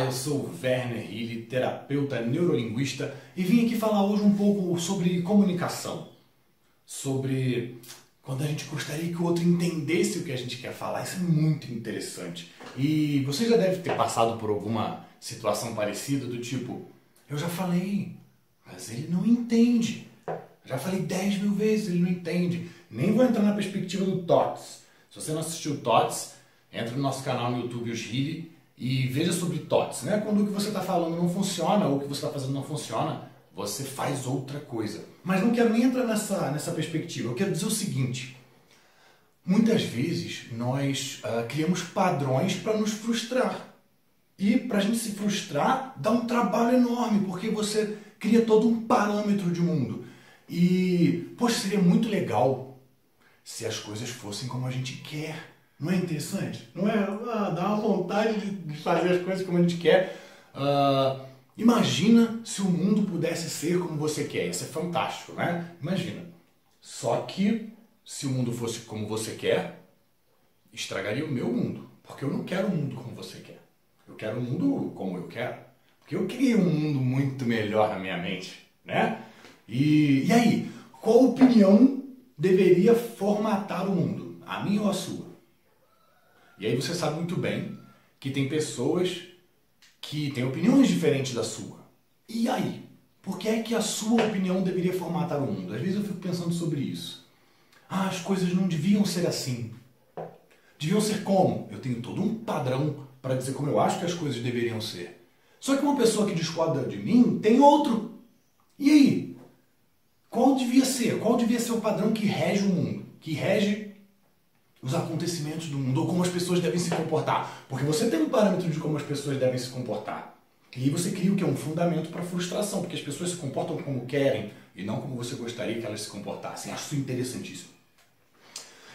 Olá, eu sou o Werner Hilly, terapeuta neurolinguista, e vim aqui falar hoje um pouco sobre comunicação. Sobre quando a gente gostaria que o outro entendesse o que a gente quer falar. Isso é muito interessante. E você já deve ter passado por alguma situação parecida do tipo: eu já falei, mas ele não entende. Já falei 10 mil vezes, ele não entende. Nem vou entrar na perspectiva do TOTS. Se você não assistiu o TOTS, entra no nosso canal no YouTube, os Hilly, e veja sobre TOTS, né? Quando o que você está falando não funciona ou o que você está fazendo não funciona, você faz outra coisa. Mas não quero nem entrar nessa perspectiva. Eu quero dizer o seguinte: muitas vezes nós criamos padrões para nos frustrar. E para a gente se frustrar, dá um trabalho enorme, porque você cria todo um parâmetro de mundo. E, poxa, seria muito legal se as coisas fossem como a gente quer. Não é interessante? Não é? Dá uma vontade de fazer as coisas como a gente quer. Imagina se o mundo pudesse ser como você quer. Ia ser fantástico, né? Imagina. Só que, se o mundo fosse como você quer, estragaria o meu mundo. Porque eu não quero um mundo como você quer. Eu quero um mundo como eu quero. Porque eu criei um mundo muito melhor na minha mente, né? E aí, qual opinião deveria formatar o mundo? A minha ou a sua? E aí você sabe muito bem que tem pessoas que têm opiniões diferentes da sua. E aí? Por que é que a sua opinião deveria formatar o mundo? Às vezes eu fico pensando sobre isso. As coisas não deviam ser assim. Deviam ser como? Eu tenho todo um padrão para dizer como eu acho que as coisas deveriam ser. Só que uma pessoa que discorda de mim tem outro. E aí? Qual devia ser? Qual devia ser o padrão que rege o mundo? Que rege os acontecimentos do mundo, ou como as pessoas devem se comportar. Porque você tem um parâmetro de como as pessoas devem se comportar. E aí você cria o que é um fundamento para frustração, porque as pessoas se comportam como querem e não como você gostaria que elas se comportassem. Acho isso interessantíssimo.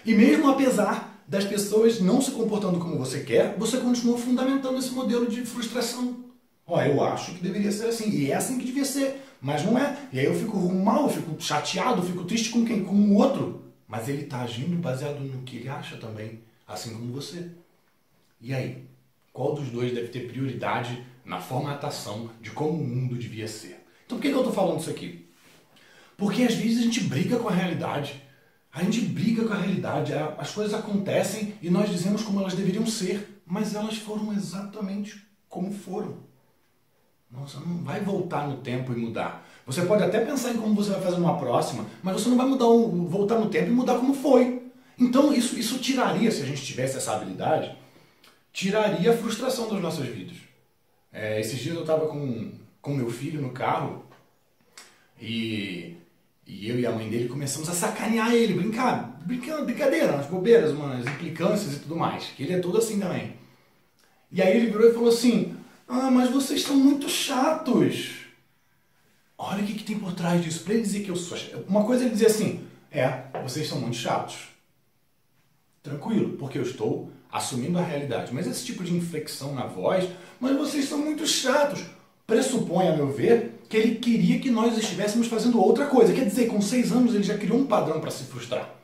E mesmo apesar das pessoas não se comportando como você quer, você continua fundamentando esse modelo de frustração. Eu acho que deveria ser assim, e é assim que devia ser, mas não é. E aí eu fico mal, eu fico chateado, eu fico triste com quem? Com o outro. Mas ele está agindo baseado no que ele acha também, assim como você. E aí? Qual dos dois deve ter prioridade na formatação de como o mundo devia ser? Então por que eu estou falando isso aqui? Porque às vezes a gente briga com a realidade. A gente briga com a realidade. As coisas acontecem e nós dizemos como elas deveriam ser, mas elas foram exatamente como foram. Nossa, não vai voltar no tempo e mudar. Você pode até pensar em como você vai fazer numa próxima, mas você não vai voltar no tempo e mudar como foi. Então isso tiraria, se a gente tivesse essa habilidade, tiraria a frustração das nossas vidas. Esses dias eu estava com meu filho no carro e eu e a mãe dele começamos a sacanear ele, brincadeira, umas bobeiras, umas implicâncias e tudo mais, que ele é todo assim também. E aí ele virou e falou assim: mas vocês são muito chatos. Olha o que tem por trás disso. Para ele dizer que eu sou chato. Uma coisa é ele dizer assim: vocês são muito chatos. Tranquilo, porque eu estou assumindo a realidade. Mas esse tipo de inflexão na voz, mas vocês são muito chatos, pressupõe, a meu ver, que ele queria que nós estivéssemos fazendo outra coisa. Quer dizer, com 6 anos ele já criou um padrão para se frustrar.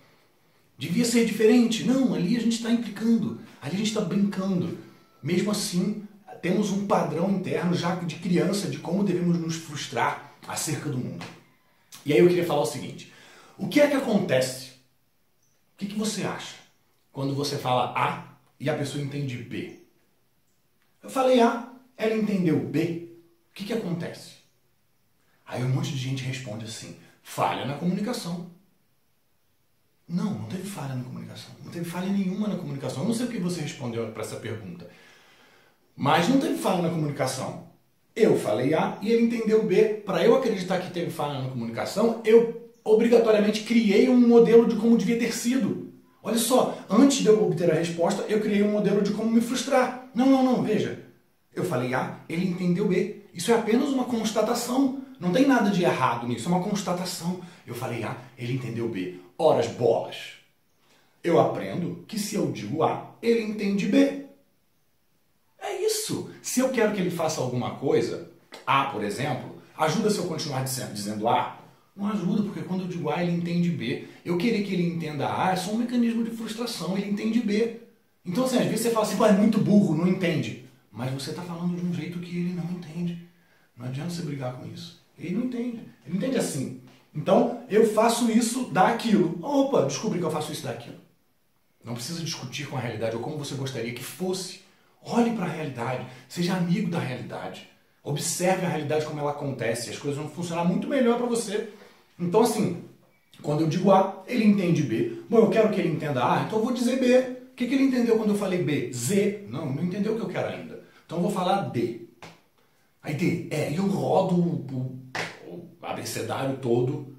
Devia ser diferente. Não, ali a gente está implicando. Ali a gente está brincando. Mesmo assim, temos um padrão interno já de criança de como devemos nos frustrar acerca do mundo. E aí eu queria falar o seguinte: o que é que acontece? O que você acha quando você fala A e a pessoa entende B? Eu falei A, ela entendeu B. O que acontece? Aí um monte de gente responde assim: falha na comunicação. Não teve falha na comunicação. Não teve falha nenhuma na comunicação. Eu não sei o que você respondeu para essa pergunta. Mas não teve falha na comunicação. Eu falei A e ele entendeu B. Para eu acreditar que teve falha na comunicação, eu obrigatoriamente criei um modelo de como devia ter sido. Olha só, antes de eu obter a resposta, eu criei um modelo de como me frustrar. Não, veja. Eu falei A, ele entendeu B. Isso é apenas uma constatação. Não tem nada de errado nisso, é uma constatação. Eu falei A, ele entendeu B. Ora, bolas. Eu aprendo que se eu digo A, ele entende B. É isso. Se eu quero que ele faça alguma coisa, A, por exemplo, ajuda se eu continuar dizendo A? Não ajuda, porque quando eu digo A, ele entende B. Eu querer que ele entenda A é só um mecanismo de frustração, ele entende B. Então, assim, às vezes você fala assim: é muito burro, não entende. mas você está falando de um jeito que ele não entende. Não adianta você brigar com isso. Ele não entende. Ele entende assim. Então, eu faço isso, dá aquilo. Opa, descobri que eu faço isso, dá aquilo. Não precisa discutir com a realidade ou como você gostaria que fosse. Olhe para a realidade. Seja amigo da realidade. Observe a realidade como ela acontece. As coisas vão funcionar muito melhor para você. Então, assim, quando eu digo A, ele entende B. Bom, eu quero que ele entenda A, então eu vou dizer B. O que ele entendeu quando eu falei B? Z. Não entendeu o que eu quero ainda. Então eu vou falar D. Aí D. E eu rodo o abecedário todo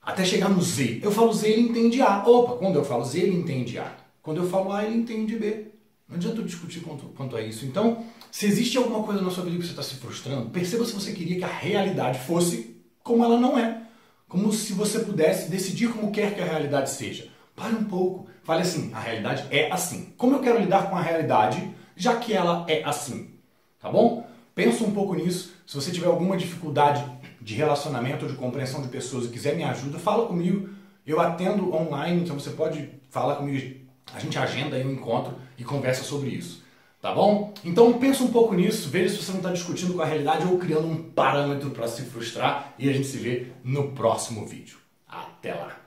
até chegar no Z. Eu falo Z, ele entende A. Opa, quando eu falo Z, ele entende A. Quando eu falo A, ele entende B. Não adianta eu discutir quanto a isso. Então, se existe alguma coisa na sua vida que você está se frustrando, perceba se você queria que a realidade fosse como ela não é. Como se você pudesse decidir como quer que a realidade seja. Pare um pouco. Fale assim, a realidade é assim. Como eu quero lidar com a realidade, já que ela é assim? Tá bom? Pensa um pouco nisso. Se você tiver alguma dificuldade de relacionamento ou de compreensão de pessoas e quiser me ajuda, fala comigo. Eu atendo online, então você pode falar comigo. A gente agenda aí um encontro e conversa sobre isso. Tá bom? Então pensa um pouco nisso, veja se você não está discutindo com a realidade ou criando um parâmetro para se frustrar e a gente se vê no próximo vídeo. Até lá!